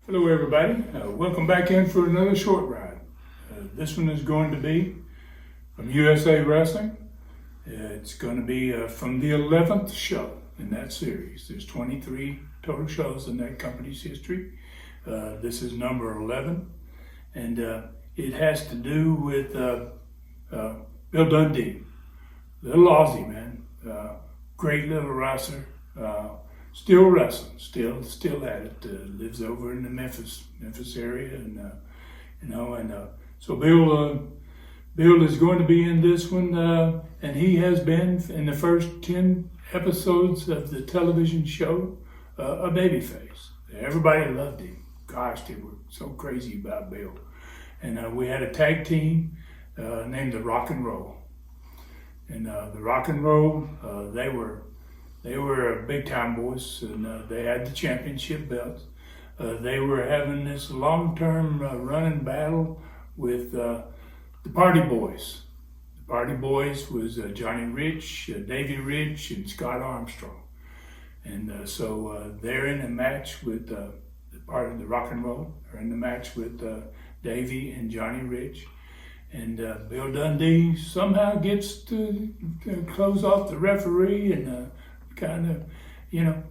Hello everybody, welcome back in for another short ride. This one is going to be from USA Wrestling. It's going to be from the 11th show in that series. There's 23 total shows in that company's history. This is number 11, and it has to do with Bill Dundee. Little Aussie man, great little wrestler. Still wrestling, still at it. Lives over in the Memphis area, and so Bill is going to be in this one, and he has been in the first 10 episodes of the television show a babyface. Everybody loved him. Gosh, they were so crazy about Bill, and we had a tag team named the Rock and Roll, and the Rock and Roll They were big time boys, and they had the championship belts. They were having this long-term running battle with the Party Boys. The Party Boys was Johnny Rich, Davey Rich, and Scott Armstrong. And so they're in a match with the part of the Rock and Roll. They're in the match with Davey and Johnny Rich. And Bill Dundee somehow gets to close off the referee and kind of,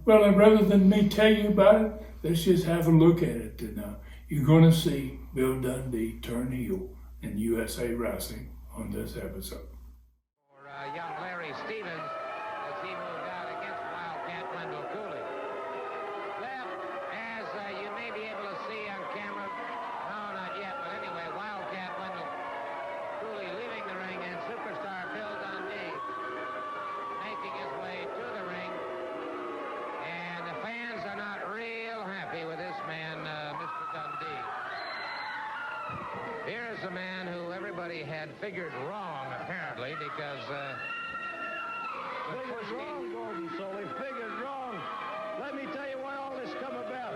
well, and rather than me tell you about it, let's just have a look at it. And you're going to see Bill Dundee turn heel in USA Wrestling on this episode. For young Larry Stevens as he moved out against Wildcat Wendell Cooley. Well, as you may be able to see on camera, no, not yet, but anyway, Wildcat Wendell Cooley leaving the ring, and superstar Bill Dundee making his way to the ring. And the fans are not real happy with this man, Mr. Dundee. Here's a man who everybody had figured wrong, apparently, because Figured wrong, Gordon Soley. Figured wrong. Let me tell you why all this come about.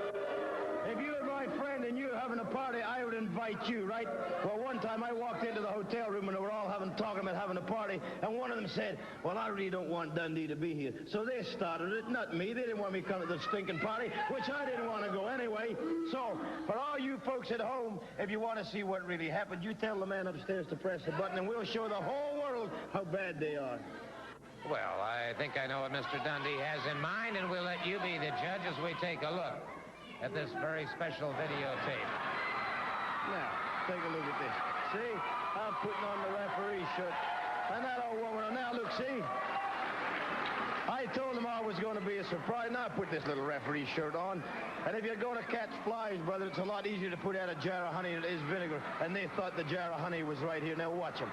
If you were my friend and you were having a party, I would invite you, right? Well, one time I walked into the hotel room and they were all talking about having a party, and one of them said, well, I really don't want Dundee to be here. So they started it, not me. They didn't want me to come to the stinking party, which I didn't want to go anyway. So, for all you folks at home, if you want to see what really happened, you tell the man upstairs to press the button, and we'll show the whole world how bad they are. well, I think I know what Mr. Dundee has in mind, and we'll let you be the judge as we take a look at this very special videotape. Now, take a look at this. See? I'm putting on the referee shirt. And that old woman, now look, see? I told them I was going to be a surprise. Now I put this little referee shirt on. And if you're going to catch flies, brother, it's a lot easier to put out a jar of honey than it is vinegar. And they thought the jar of honey was right here. Now watch them.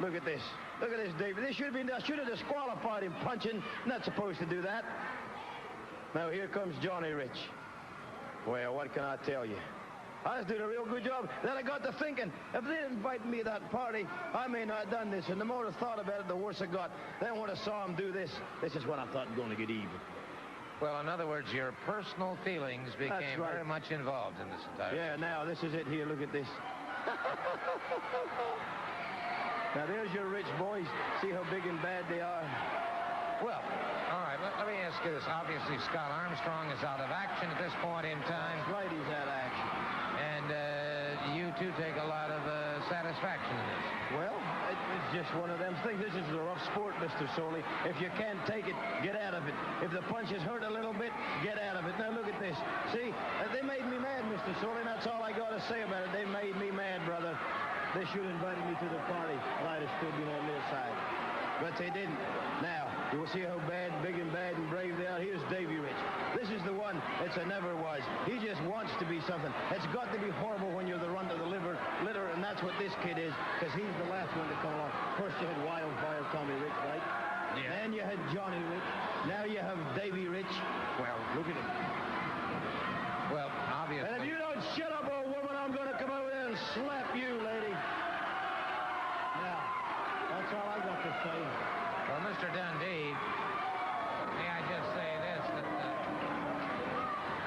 Look at this. Look at this, David. They should have disqualified him punching. Not supposed to do that. Now here comes Johnny Rich. Well, what can I tell you? I was doing a real good job. Then I got to thinking, if they didn't invite me to that party, I may not have done this. And the more I thought about it, the worse I got. Then when I saw him do this, this is when I thought I'm going to get even. Well, in other words, your personal feelings became right. very much involved in this entire Yeah, now this is it here. Look at this. Now there's your rich boys. See how big and bad they are? Well, all right, let me ask you this. Obviously, Scott Armstrong is out of action at this point in time. Right, he's out of action. And you two take a lot of satisfaction in this. Well, it's just one of them things. This is a rough sport, Mr. Soley. If you can't take it, get out of it. If the punches hurt a little bit, get out of it. Now look at this. See, they made me mad, Mr. Soley. That's all I got to say about it. They made me mad, brother. They should have invited me to the party, and I'd have still been on their side. But they didn't. Now, you will see how big and bad and brave they are. Here's Davey Rich. This is the one that's a never was. He just wants to be something. It's got to be horrible when you're the runt of the litter, and that's what this kid is, because he's the last one to come along. First you had Wildfire Tommy Rich, right? Yeah. Then you had Johnny Rich. Now you have Davey Rich. Well, look at him. Well, obviously. And if you don't shut up, old woman, I'm going to come over there and slap you, lady. Now, that's all I got to say. Well, Mr. Dundee, may I just say this, that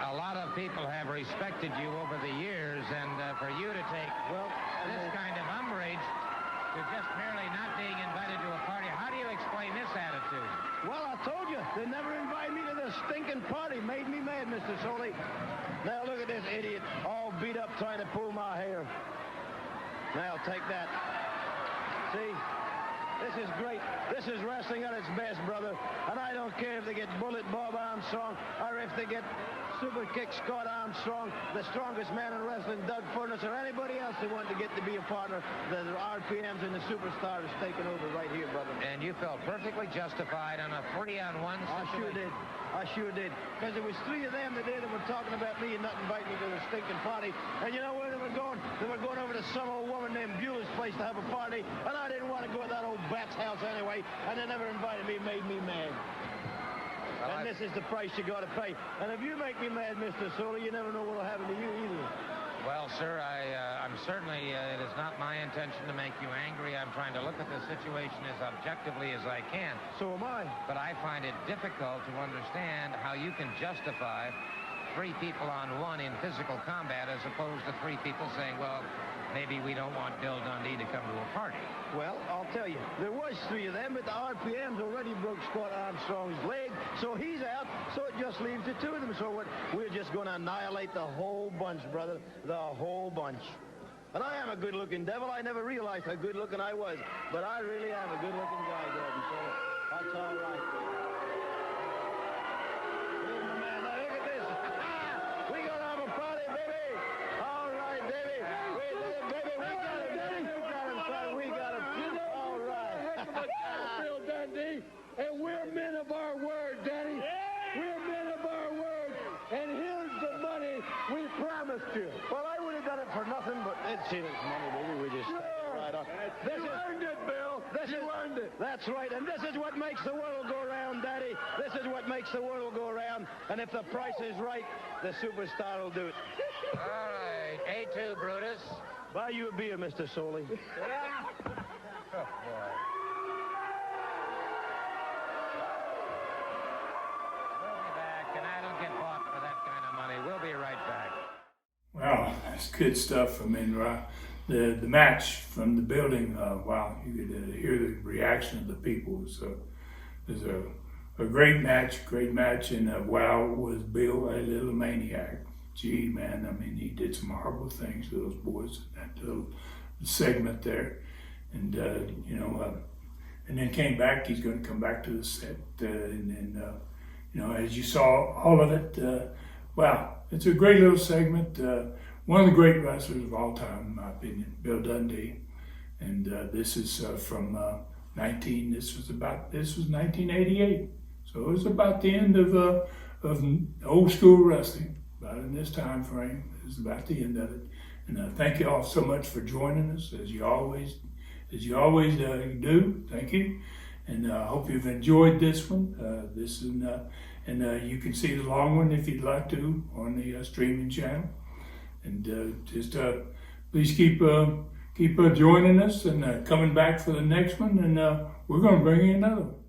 a lot of people have respected you over the years, and for you to take this kind of umbrage to just merely not being invited to a party, how do you explain this attitude? Well, I told you, they never invited me to the stinking party. Made me mad, Mr. Soley. Now, look at this. idiot, all beat up trying to pull my hair. Now take that. See? This is great. This is wrestling at its best, brother. And I don't care if they get Bullet Bob Armstrong or if they get Super Kick Scott Armstrong, the strongest man in wrestling, Doug Furnace, or anybody else who wanted to get to be a partner. The RPMs and the Superstars taking over right here, brother. And you felt perfectly justified on a 3-on-1 situation. I sure did. Because there was 3 of them today that were talking about me and not inviting me to the stinking party. And you know where they were going? They were going over to some old woman named Beulah's place to have a party. And I didn't want to go to that old bat's house anyway. And they never invited me. It made me mad. Well, and this is the price you got to pay. And if you make me mad, Mr. Sola, you never know what will happen to you either. Well, sir, I'm certainly, it is not my intention to make you angry. I'm trying to look at the situation as objectively as I can. So am I. But I find it difficult to understand how you can justify 3 people on 1 in physical combat as opposed to 3 people saying, well, maybe we don't want Bill Dundee to come to a party. Well, I'll tell you, there was 3 of them, but the RPMs already broke Scott Armstrong's leg, so he's out, so it just leaves the 2 of them. So we're just going to annihilate the whole bunch, brother, the whole bunch. And I am a good-looking devil. I never realized how good-looking I was, but I really am a good-looking guy, Gordon, so that's all right. Here's my man. Now, look at this. We gonna have a party, baby. All right, baby. We got him. All right. Bill Dundee, and we're men of our word, Danny. We're men of our word, and here's the money we promised you. Well, I would have done it for nothing, but it's money, baby. We just right on. You earned it, Bill. You earned it. That's right, and this is what makes the world go round, Daddy. This is what makes the world go round, and if the price is right, the superstar will do it. All right, A2, Brutus. Buy you a beer, Mr. Soley. Oh, boy. We'll be back, and I don't get bought for that kind of money. We'll be right back. Wow, that's good stuff. I mean, the match from the building, wow, you could hear the reaction of the people. So it was a great match, and wow, was Bill a little maniac. Gee, man, I mean, he did some horrible things to those boys in that little segment there. And, and then came back. He's going to come back to the set. And then, as you saw all of it, wow, it's a great little segment. One of the great wrestlers of all time, in my opinion, Bill Dundee. And this is from 1988. So it was about the end of old school wrestling. About in this time frame, is about the end of it. And thank you all so much for joining us, as you always do. Thank you, and I hope you've enjoyed this one. And you can see the long one if you'd like to on the streaming channel. And just please keep joining us and coming back for the next one. And we're going to bring you another one.